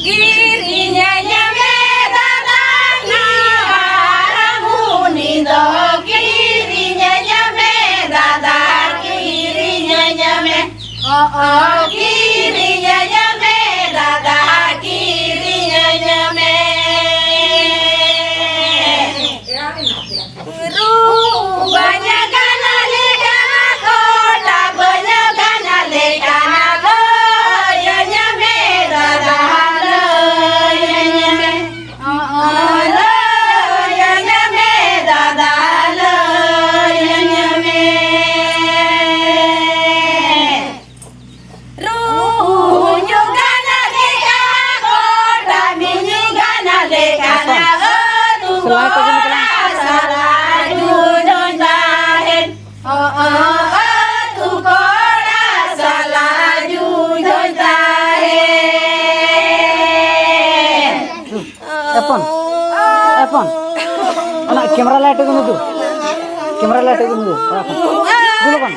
Kirinya nyame dadani aramuni do kirinya nyame dada kirinya nyame kirinya nyame dada kirinya nyame banyak kana lekana kota banyak kana lekana ya nyame dada ya nyame ya nyame dada ya nyame ruhunyu kana lekana kota minyu kana lekana Evan, anak kamera light itu dulu, kamera light itu dulu, dulu kan.